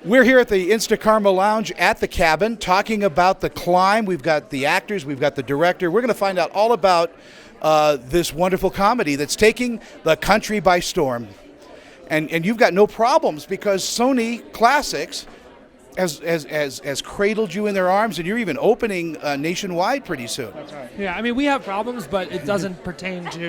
We're here at the Instakarma Lounge at the Cabin talking about The Climb. We've got the actors, we've got the director. We're going to find out all about this wonderful comedy that's taking the country by storm. And you've got no problems because Sony Classics has cradled you in their arms, and you're even opening nationwide pretty soon. That's right. Yeah, I mean, we have problems, but it doesn't pertain to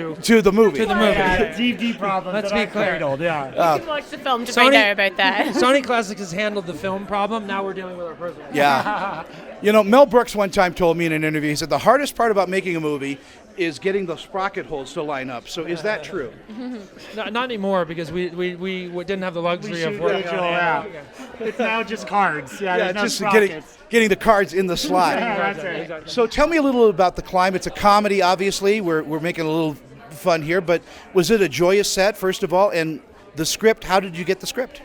the movie. To the movie. Yeah, deep problems. Let's that be aren't clear. cradled, yeah. You can watch the film to find out about that. Sony Classics has handled the film problem. Now we're dealing with our personal. Yeah. You know, Mel Brooks one time told me in an interview, he said the hardest part about making a movie is getting the sprocket holes to line up. So is that true? Not anymore, because we didn't have the luxury of working digital, on it. yeah. It's now just cards. Yeah, there's no just sprockets. getting the cards in the slot. Yeah, that's it. Exactly. So tell me a little about The Climb. It's a comedy, obviously. We're making a little fun here, but was it a joyous set, first of all? And the script, how did you get the script?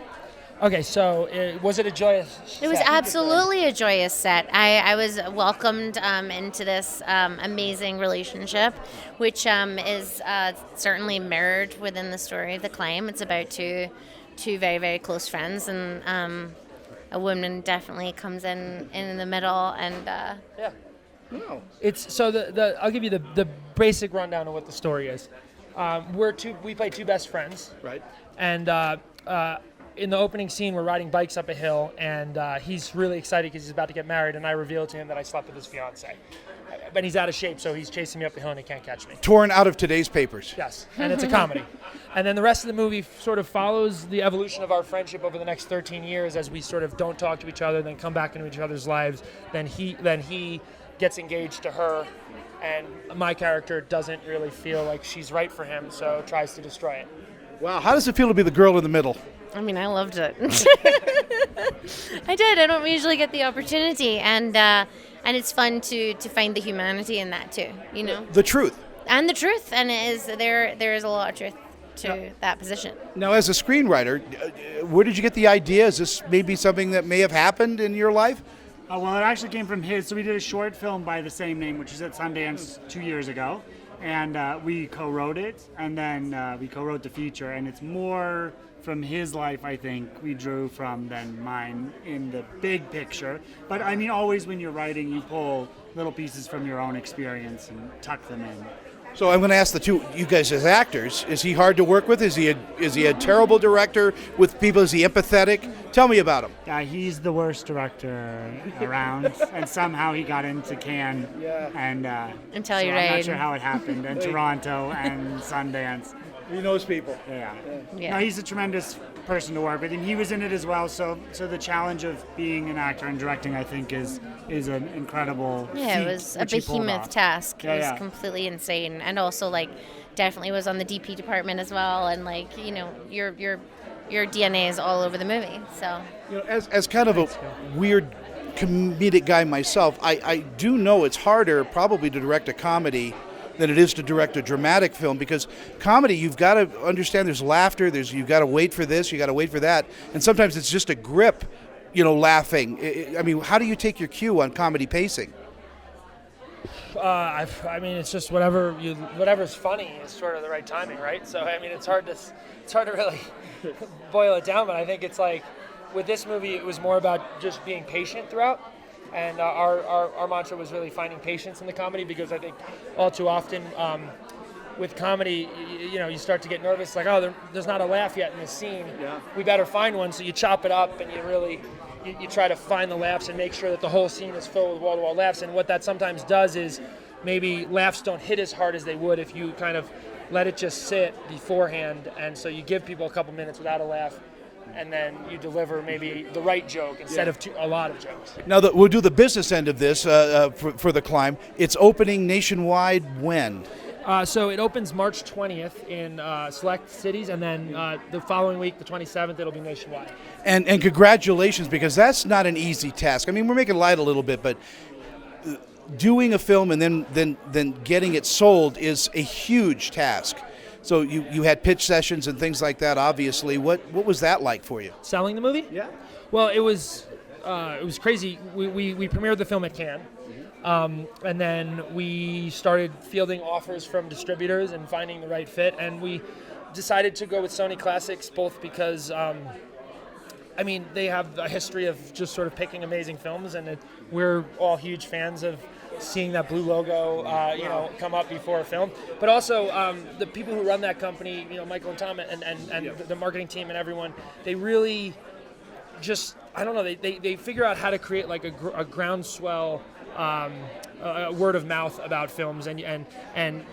Okay, so was it a joyous It was set? absolutely a joyous set. I was welcomed into this amazing relationship, which is certainly mirrored within the story of The Climb. It's about two very, very close friends, and a woman definitely comes in the middle. And Yeah. No. It's so I'll give you the basic rundown of what the story is. We play two best friends, Right. and in the opening scene, we're riding bikes up a hill, and he's really excited because he's about to get married, and I reveal to him that I slept with his fiance. But he's out of shape, so he's chasing me up the hill, and he can't catch me. Torn out of today's papers. Yes, and it's a comedy. And then the rest of the movie sort of follows the evolution of our friendship over the next 13 years as we sort of don't talk to each other, then come back into each other's lives. Then he gets engaged to her, and my character doesn't really feel like she's right for him, so tries to destroy it. Wow, how does it feel to be the girl in the middle? I mean, I loved it. I did. I don't usually get the opportunity, and it's fun to find the humanity in that too. You know, The truth. and the truth, and it is there is a lot of truth to that position. Now, as a screenwriter, where did you get the idea? Is this maybe something that may have happened in your life? Well, it actually came from his. So we did a short film by the same name, which is at Sundance 2 years ago. And we co-wrote it, and then we co-wrote the feature. And it's more from his life, I think, we drew from than mine in the big picture. But I mean, always when you're writing, you pull little pieces from your own experience and tuck them in. So I'm going to ask the two, you guys as actors, is he hard to work with? Is he a terrible director with people? Is he empathetic? Tell me about him. Yeah, he's the worst director around, and somehow he got into Cannes, and Until so you're I'm not right. sure how it happened, and Toronto and Sundance. He knows people. Yeah. Yeah. No, he's a tremendous person to work with, and he was in it as well. So the challenge of being an actor and directing, I think, is an incredible Yeah, feat, it was a which he pulled behemoth off. task. Yeah, It was yeah. completely insane, and also like definitely was on the DP department as well, and like your DNA is all over the movie. So You know, as kind of a weird comedic guy myself, I do know it's harder probably to direct a comedy than it is to direct a dramatic film, because comedy, you've got to understand there's laughter, you've got to wait for this, you got to wait for that, and sometimes it's just a grip, laughing. I mean, how do you take your cue on comedy pacing? I mean, it's just whatever's funny is sort of the right timing, right? So I mean, it's hard to really boil it down, but I think it's like with this movie, it was more about just being patient throughout. And our mantra was really finding patience in the comedy, because I think all too often with comedy, you start to get nervous, like, oh, there's not a laugh yet in this scene. Yeah. We better find one, so you chop it up and you try to find the laughs and make sure that the whole scene is filled with wall-to-wall laughs. And what that sometimes does is maybe laughs don't hit as hard as they would if you kind of let it just sit beforehand. And so you give people a couple minutes without a laugh, and then you deliver maybe the right joke instead of a lot of jokes. Now, we'll do the business end of this for The Climb. It's opening nationwide when? So it opens March 20th in select cities, and then the following week, the 27th, it'll be nationwide. And congratulations, because that's not an easy task. I mean, we're making light a little bit, but doing a film and then getting it sold is a huge task. So you had pitch sessions and things like that, obviously. What was that like for you? Selling the movie? Yeah. Well, it was crazy. We premiered the film at Cannes, and then we started fielding offers from distributors and finding the right fit. And we decided to go with Sony Classics, both because I mean, they have a history of just sort of picking amazing films, and we're all huge fans of seeing that blue logo, come up before a film. But also, the people who run that company, Michael and Tom, and the marketing team and everyone, they really just, I don't know, they figure out how to create like a groundswell, word of mouth about films, and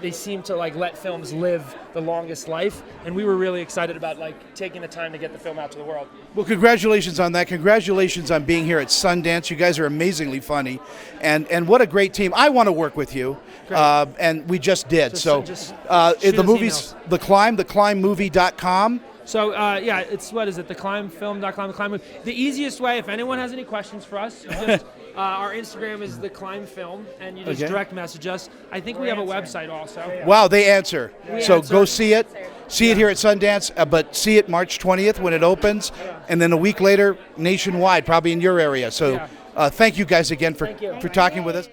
they seem to like let films live the longest life, and we were really excited about like taking the time to get the film out to the world. Well, congratulations on that. Congratulations on being here at Sundance. You guys are amazingly funny, and what a great team. I want to work with you, and we just did. Just the movie's The Climb, theclimbmovie.com. So, it's, what is it, theclimbfilm.com, the Climb Movie. The easiest way, if anyone has any questions for us, just, our Instagram is The Climb Film, and you just direct message us. I think we have a website also. Wow, they answer. Go see it. See it here at Sundance, but see it March 20th when it opens, and then a week later nationwide, probably in your area. So thank you guys again for talking with us.